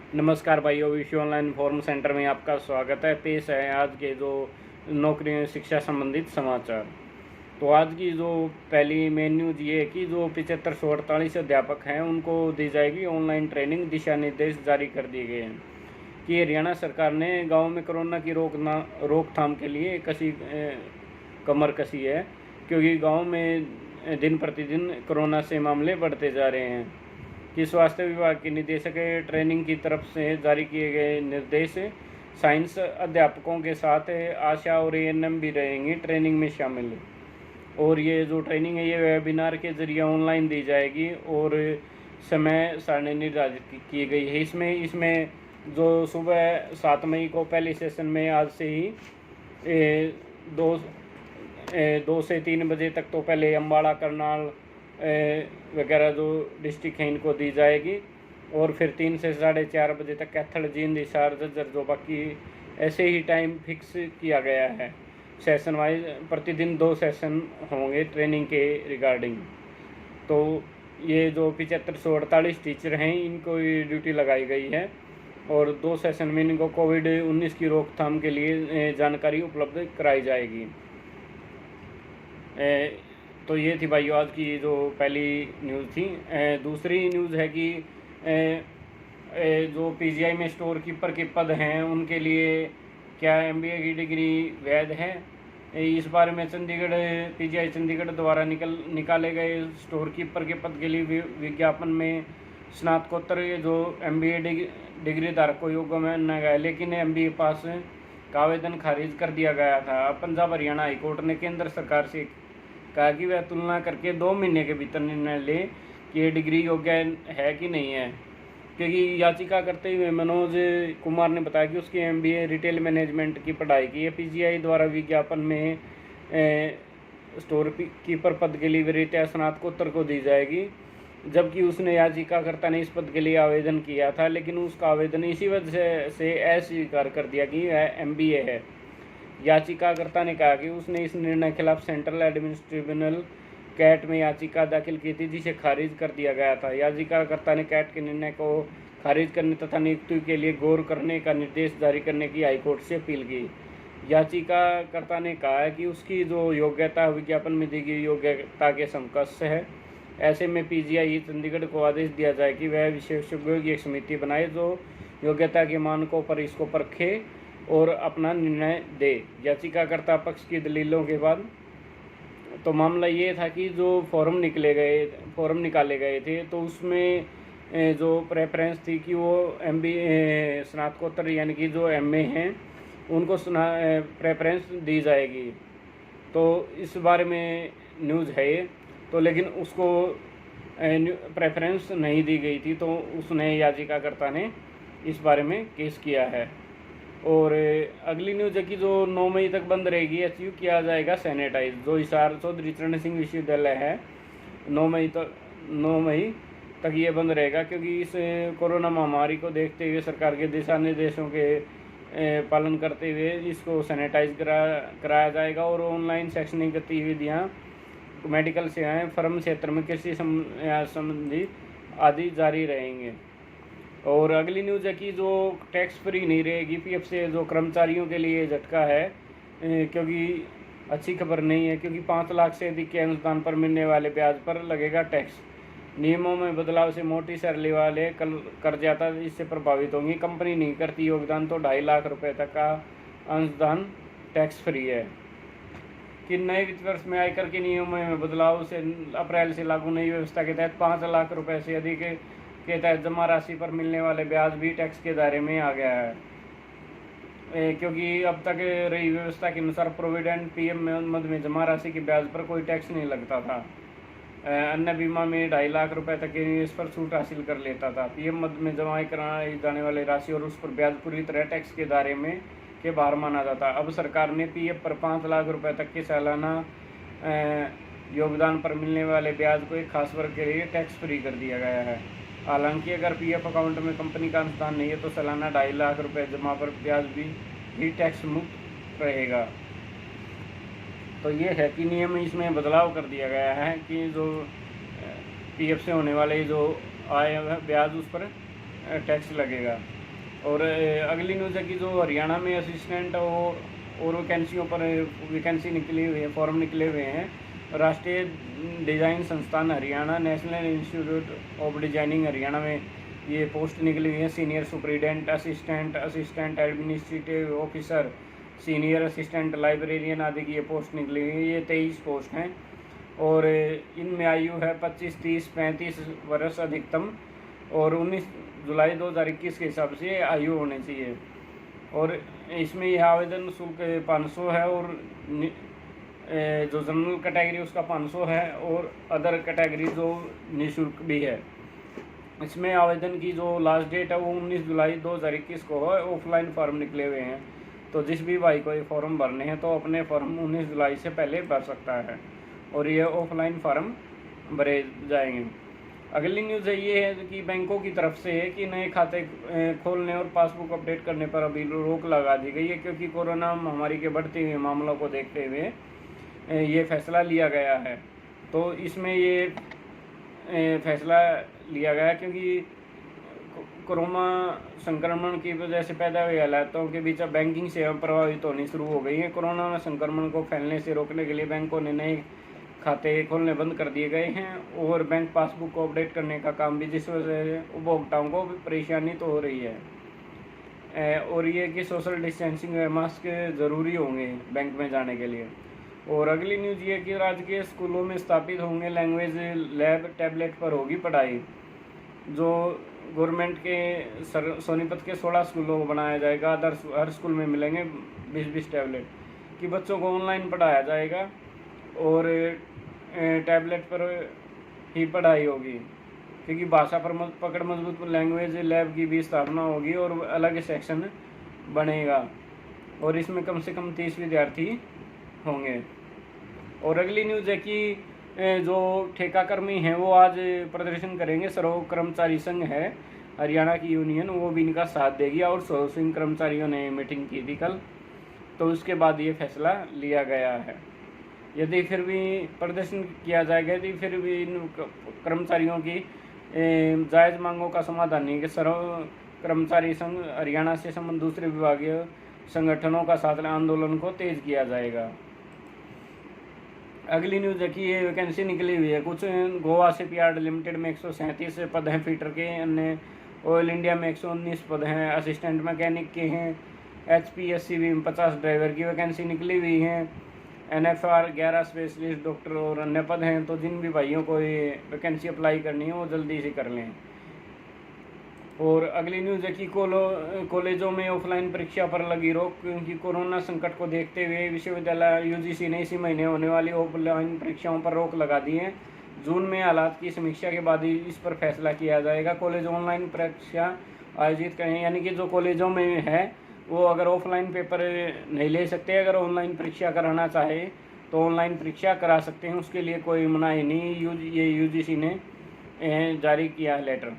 नमस्कार भाइयों, विश्व ऑनलाइन फॉर्म सेंटर में आपका स्वागत है। पेश है आज के जो नौकरी शिक्षा संबंधित समाचार। तो आज की जो पहली मेन न्यूज़ ये है कि जो 7548 अध्यापक हैं उनको दी जाएगी ऑनलाइन ट्रेनिंग। दिशा निर्देश जारी कर दिए गए हैं कि हरियाणा सरकार ने गाँव में कोरोना की रोकथाम के लिए कमर कसी है, क्योंकि गाँव में दिन प्रतिदिन कोरोना से मामले बढ़ते जा रहे हैं। कि स्वास्थ्य विभाग के निदेशक ट्रेनिंग की तरफ से जारी किए गए निर्देश साइंस अध्यापकों के साथ आशा और एएनएम भी रहेंगी ट्रेनिंग में शामिल। और ये जो ट्रेनिंग है ये वेबिनार के जरिए ऑनलाइन दी जाएगी और समय सारणी निर्धारित की गई है। इसमें जो सुबह 7 मई को पहले सेशन में आज से ही 2 से 3 बजे तक तो पहले अम्बाड़ा, करनाल वगैरह जो डिस्ट्रिक्ट हैं इनको दी जाएगी, और फिर 3 से 4:30 बजे तक कैथल, जींद, हिसार, झज्जर, जो बाकी ऐसे ही टाइम फिक्स किया गया है। सेशन वाइज प्रतिदिन 2 सेशन होंगे ट्रेनिंग के रिगार्डिंग। तो ये जो 7548 टीचर हैं इनको ये ड्यूटी लगाई गई है और 2 सेशन में इनको कोविड-19 की रोकथाम के लिए जानकारी उपलब्ध कराई जाएगी। तो ये थी भाइयों आज की जो पहली न्यूज़ थी। दूसरी न्यूज़ है कि जो पीजीआई में स्टोर कीपर के पद हैं उनके लिए क्या एमबीए की डिग्री वैध है। इस बारे में पीजीआई चंडीगढ़ द्वारा निकाले गए स्टोर कीपर के पद के लिए विज्ञापन में स्नातकोत्तर जो एमबीए डिग्री धारक को योग्य माना गया, लेकिन एमबीए पास का आवेदन खारिज कर दिया गया था। पंजाब हरियाणा हाईकोर्ट ने केंद्र सरकार से कहा कि वह तुलना करके 2 महीने के भीतर निर्णय ले कि ये डिग्री योग्य है कि नहीं है, क्योंकि याचिका करते हुए मनोज कुमार ने बताया कि उसकी एमबीए रिटेल मैनेजमेंट की पढ़ाई की है। पीजीआई द्वारा विज्ञापन में स्टोर कीपर पद के लिए वरीयता स्नातकोत्तर को दी जाएगी, जबकि उसने याचिकाकर्ता ने इस पद के लिए आवेदन किया था, लेकिन उसका आवेदन इसी वजह से अस्वीकार कर दिया कि वह एमबीए है। याचिकाकर्ता ने कहा कि उसने इस निर्णय के खिलाफ सेंट्रल एडमिनिस्ट्रेटिव ट्रिब्यूनल कैट में याचिका दाखिल की थी, जिसे खारिज कर दिया गया था। याचिकाकर्ता ने कैट के निर्णय को खारिज करने तथा नियुक्ति के लिए गौर करने का निर्देश जारी करने की हाईकोर्ट से अपील की। याचिकाकर्ता ने कहा कि उसकी जो योग्यता विज्ञापन में दी गई योग्यता के समकक्ष है। ऐसे में पीजीआई चंडीगढ़ को आदेश दिया जाए कि वह विशेषज्ञों की एक समिति बनाए जो योग्यता के मानकों पर इसको परखे और अपना निर्णय दे। याचिकाकर्ता पक्ष की दलीलों के बाद तो मामला ये था कि जो फॉर्म निकाले गए थे तो उसमें जो प्रेफरेंस थी कि वो एमबीए स्नातकोत्तर यानी कि जो एमए हैं उनको प्रेफरेंस दी जाएगी। तो इस बारे में न्यूज़ है ये, तो लेकिन उसको प्रेफरेंस नहीं दी गई थी, तो उसने याचिकाकर्ता ने इस बारे में केस किया है। और अगली न्यूज़ है कि जो 9 मई तक बंद रहेगी एचयू किया जाएगा सैनिटाइज। जो हिसार चौधरी चरण सिंह विश्वविद्यालय है 9 मई तक ये बंद रहेगा, क्योंकि इस कोरोना महामारी को देखते हुए सरकार के दिशा निर्देशों के पालन करते हुए इसको सैनिटाइज कराया जाएगा। और ऑनलाइन शैक्षणिक गतिविधियाँ, मेडिकल सेवाएँ, फर्म क्षेत्र में कृषि संबंधी आदि जारी रहेंगे। और अगली न्यूज़ है कि जो टैक्स फ्री नहीं रहेगी पीएफ से जो कर्मचारियों के लिए झटका है, क्योंकि अच्छी खबर नहीं है, क्योंकि 5 लाख से अधिक के अनुदान पर मिलने वाले ब्याज पर लगेगा टैक्स। नियमों में बदलाव से मोटी सैलरी वाले करदाता इससे प्रभावित होंगे। कंपनी नहीं करती योगदान तो 2.5 लाख रुपये तक का अनुदान टैक्स फ्री है। कि नए वित्त वर्ष में आयकर के नियमों में बदलाव से अप्रैल से लागू नई व्यवस्था के तहत 5 लाख रुपये से अधिक के तहत जमा राशि पर मिलने वाले ब्याज भी टैक्स के दायरे में आ गया है, क्योंकि अब तक रही व्यवस्था के अनुसार प्रोविडेंट पीएम मद में जमा राशि के ब्याज पर कोई टैक्स नहीं लगता था। अन्य बीमा में 2.5 लाख रुपए तक के निवेश पर छूट हासिल कर लेता था। पीएम मद में जमा कराई जाने वाली राशि और उस पर ब्याज पूरी तरह टैक्स के दायरे में के बाहर माना जाता। अब सरकार ने पीएफ पर 5 लाख रुपए तक के सालाना योगदान पर मिलने वाले ब्याज को एक खास वर्ग के लिए टैक्स फ्री कर दिया गया है। हालांकि अगर पीएफ अकाउंट में कंपनी का अनुदान नहीं है तो सालाना 2.5 लाख रुपए जमा पर ब्याज भी टैक्स मुक्त रहेगा। तो ये है कि नियम में इसमें बदलाव कर दिया गया है कि जो पीएफ से होने वाले जो आय है ब्याज उस पर टैक्स लगेगा। और अगली न्यूज़ है कि जो हरियाणा में असिस्टेंट और वैकेंसियों पर वैकेंसी निकली हुई है, फॉर्म निकले हुए हैं। राष्ट्रीय डिज़ाइन संस्थान Haryana, national institute of designing Haryana में ये पोस्ट निकली हुई है। Senior superintendent, assistant, assistant administrative officer, senior assistant librarian आदि की ये पोस्ट निकली हुई है। ये 23 पोस्ट हैं और इनमें आयु है 25, 30, 35 वर्ष अधिकतम और 19 जुलाई 2021 के हिसाब से आयु होनी चाहिए। और इसमें यह आवेदन शुल्क 500 है और जो जनरल कैटेगरी उसका 500 है और अदर कैटेगरी जो निःशुल्क भी है। इसमें आवेदन की जो लास्ट डेट है वो 19 जुलाई 2021 को है। ऑफलाइन फॉर्म निकले हुए हैं, तो जिस भी भाई को ये फॉर्म भरने हैं तो अपने फॉर्म 19 जुलाई से पहले भर सकता है और ये ऑफलाइन फॉर्म भरे जाएंगे। अगली न्यूज़ ये है कि बैंकों की तरफ से है कि नए खाते खोलने और पासबुक अपडेट करने पर अभी रोक लगा दी गई है, क्योंकि कोरोना महामारी के बढ़ते हुए मामलों को देखते हुए ये फैसला लिया गया है। तो इसमें ये फैसला लिया गया क्योंकि कोरोना संक्रमण की वजह से पैदा हुए हालातों के बीच अब बैंकिंग सेवा प्रभावित होनी शुरू हो गई है। कोरोना संक्रमण को फैलने से रोकने के लिए बैंकों ने नए खाते खोलने बंद कर दिए गए हैं और बैंक पासबुक को अपडेट करने का काम भी, जिस वजह से उपभोक्ताओं को परेशानी तो हो रही है। और ये कि सोशल डिस्टेंसिंग व मास्क ज़रूरी होंगे बैंक में जाने के लिए। और अगली न्यूज़ ये कि राजकीय स्कूलों में स्थापित होंगे लैंग्वेज लैब, टैबलेट पर होगी पढ़ाई। जो गवर्नमेंट के सोनीपत के 16 स्कूलों को बनाया जाएगा, हर स्कूल में मिलेंगे 20-20 टैबलेट कि बच्चों को ऑनलाइन पढ़ाया जाएगा और टैबलेट पर ही पढ़ाई होगी, क्योंकि भाषा पर पकड़ मजबूत लैंग्वेज लैब की भी स्थापना होगी और अलग सेक्शन बनेगा और इसमें कम से कम 30 विद्यार्थी होंगे। और अगली न्यूज़ है कि जो ठेकाकर्मी हैं वो आज प्रदर्शन करेंगे। सर्व कर्मचारी संघ है हरियाणा की यूनियन, वो भी इनका साथ देगी और सोर्सिंग कर्मचारियों ने मीटिंग की थी कल, तो उसके बाद ये फैसला लिया गया है। यदि फिर भी प्रदर्शन किया जाएगा, यदि फिर भी इन कर्मचारियों की जायज़ मांगों का समाधान नहीं कि सर्व कर्मचारी संघ हरियाणा से संबंधित दूसरे विभागीय संगठनों का साथ आंदोलन को तेज किया जाएगा। अगली न्यूज़ है कि ये वैकेंसी निकली हुई है। कुछ गोवा शिपयार्ड लिमिटेड में 137 पद हैं फीटर के, अन्य ऑयल इंडिया में 119 पद हैं, असिस्टेंट मैकेनिक के हैं, HPSCV में 50 ड्राइवर की वैकेंसी निकली हुई हैं, NFR 11 स्पेशलिस्ट डॉक्टर और अन्य पद हैं। तो जिन भी भाइयों को ये वैकेंसी अप्लाई करनी है वो जल्दी से कर लें। और अगली न्यूज़ है कि कॉलेजों में ऑफलाइन परीक्षा पर लगी रोक, क्योंकि कोरोना संकट को देखते हुए विश्वविद्यालय UGC ने इसी महीने होने वाली ऑफलाइन परीक्षाओं पर रोक लगा दी है। जून में हालात की समीक्षा के बाद ही इस पर फैसला किया जाएगा। कॉलेज ऑनलाइन परीक्षा आयोजित करें, यानी कि जो कॉलेजों में है वो अगर ऑफलाइन पेपर नहीं ले सकते, अगर ऑनलाइन परीक्षा कराना चाहे तो ऑनलाइन परीक्षा करा सकते हैं, उसके लिए कोई मनाही नहीं। ये UGC ने जारी किया है लेटर।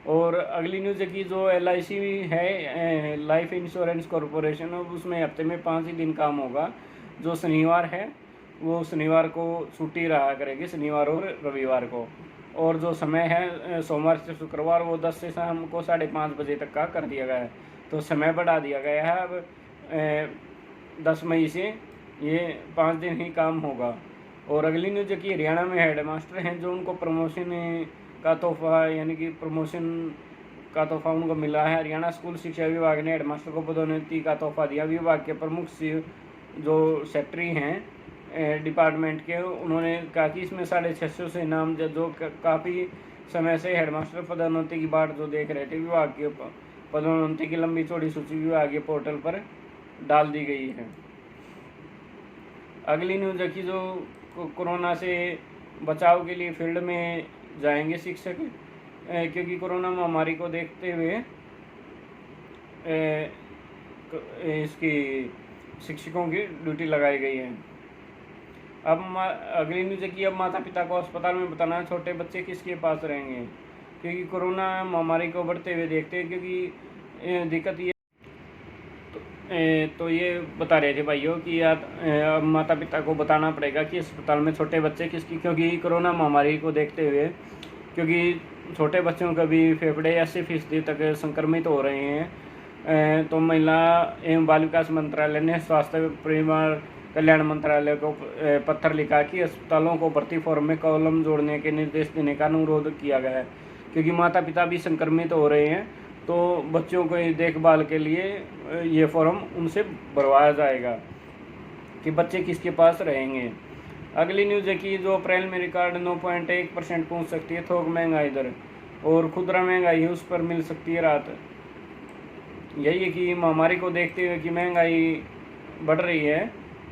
और अगली न्यूज़ है कि जो LIC है, लाइफ इंश्योरेंस कॉरपोरेशन, उसमें हफ्ते में 5 ही दिन काम होगा। जो शनिवार है वो शनिवार को छुट्टी रहा करेगी, शनिवार और रविवार को। और जो समय है सोमवार से शुक्रवार वो 10 से शाम को 5:30 बजे तक का कर दिया गया है, तो समय बढ़ा दिया गया है। अब 10 मई से ये 5 दिन ही काम होगा। और अगली न्यूज़ है कि हरियाणा में हेड मास्टर हैं जो उनको प्रमोशन का तोहफा, यानी कि प्रमोशन का तोहफा उनको मिला है। हरियाणा स्कूल शिक्षा विभाग ने हेडमास्टर को पदोन्नति का तोहफा दिया। विभाग के प्रमुख जो सेक्रेटरी हैं डिपार्टमेंट के, उन्होंने कहा कि इसमें 650 से नाम जो काफ़ी समय से हेडमास्टर पदोन्नति की बाट जो देख रहे थे, विभाग के पदोन्नति की लंबी चौड़ी सूची विभागीय पोर्टल पर डाल दी गई है। अगली न्यूज़ है कि जो कोरोना से बचाव के लिए फील्ड में जाएंगे शिक्षक, क्योंकि कोरोना महामारी को देखते हुए इसकी शिक्षकों की ड्यूटी लगाई गई है। अब अगली न्यूज़ है कि अब माता पिता को अस्पताल में बताना है छोटे बच्चे किसके पास रहेंगे, क्योंकि कोरोना महामारी को बढ़ते हुए देखते हैं। क्योंकि दिक्कत ये तो ये बता रहे थे भाइयों कि अब माता पिता को बताना पड़ेगा कि अस्पताल में छोटे बच्चे किसकी, क्योंकि कोरोना महामारी को देखते हुए, क्योंकि छोटे बच्चों का भी फेफड़े 80% तक संक्रमित हो रहे हैं। तो महिला एवं बाल विकास मंत्रालय ने स्वास्थ्य परिवार कल्याण मंत्रालय को पत्र लिखा कि अस्पतालों को भर्ती फॉर्म में कॉलम जोड़ने के निर्देश देने का अनुरोध किया गया है, क्योंकि माता पिता भी संक्रमित हो रहे हैं, तो बच्चों को देखभाल के लिए ये फॉर्म उनसे भरवाया जाएगा कि बच्चे किसके पास रहेंगे। अगली न्यूज़ है कि जो अप्रैल में रिकॉर्ड 9.1% पहुँच सकती है थोक महंगाई दर, और खुदरा महंगाई है उस पर मिल सकती है राहत। यही है कि महामारी को देखते हुए कि महंगाई बढ़ रही है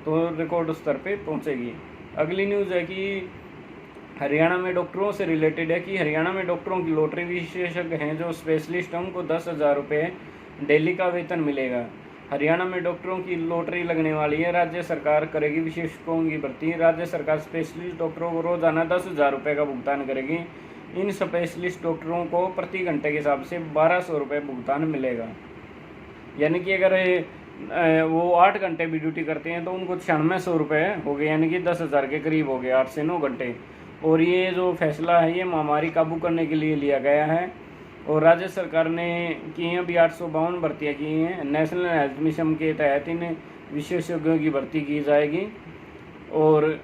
तो रिकॉर्ड स्तर पे पहुंचेगी। अगली न्यूज़ है कि हरियाणा में डॉक्टरों से रिलेटेड है कि हरियाणा में डॉक्टरों की लॉटरी विशेषज्ञ हैं जो स्पेशलिस्ट हैं उनको 10,000 रुपये डेली का वेतन मिलेगा। हरियाणा में डॉक्टरों की लॉटरी लगने वाली है, राज्य सरकार करेगी विशेषज्ञों की भर्ती। राज्य सरकार स्पेशलिस्ट डॉक्टरों को रोजाना 10,000 रुपये का भुगतान करेगी। इन स्पेशलिस्ट डॉक्टरों को प्रति घंटे के हिसाब से 1,200 रुपये भुगतान मिलेगा। यानी कि अगर वो 8 घंटे भी ड्यूटी करते हैं तो उनको 9600 रुपये हो गए, यानी कि 10,000 के करीब हो गए 8 से 9 घंटे। और ये जो फैसला है ये महामारी काबू करने के लिए लिया गया है, और राज्य सरकार ने की हैं अभी 852 भर्तियाँ की हैं। नेशनल हेल्थ मिशन के तहत इन विशेषज्ञों की भर्ती की जाएगी, और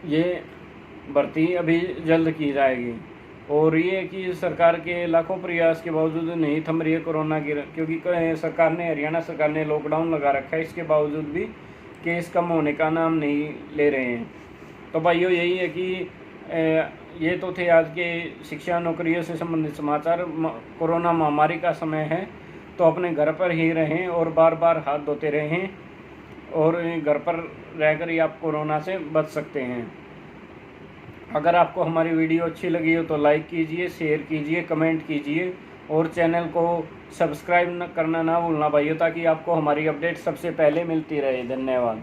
ये भर्ती अभी जल्द की जाएगी। और ये कि सरकार के लाखों प्रयास के बावजूद नहीं थम रही है कोरोना की, क्योंकि सरकार ने हरियाणा सरकार ने लॉकडाउन लगा रखा है, इसके बावजूद भी केस कम होने का नाम नहीं ले रहे हैं। तो भाइयों यही है कि ये तो थे आज के शिक्षा नौकरियों से संबंधित समाचार। कोरोना महामारी का समय है तो अपने घर पर ही रहें और बार बार हाथ धोते रहें, और घर पर रहकर ही आप कोरोना से बच सकते हैं। अगर आपको हमारी वीडियो अच्छी लगी हो तो लाइक कीजिए, शेयर कीजिए, कमेंट कीजिए, और चैनल को सब्सक्राइब करना ना भूलना भाइयों, ताकि आपको हमारी अपडेट सबसे पहले मिलती रहे। धन्यवाद।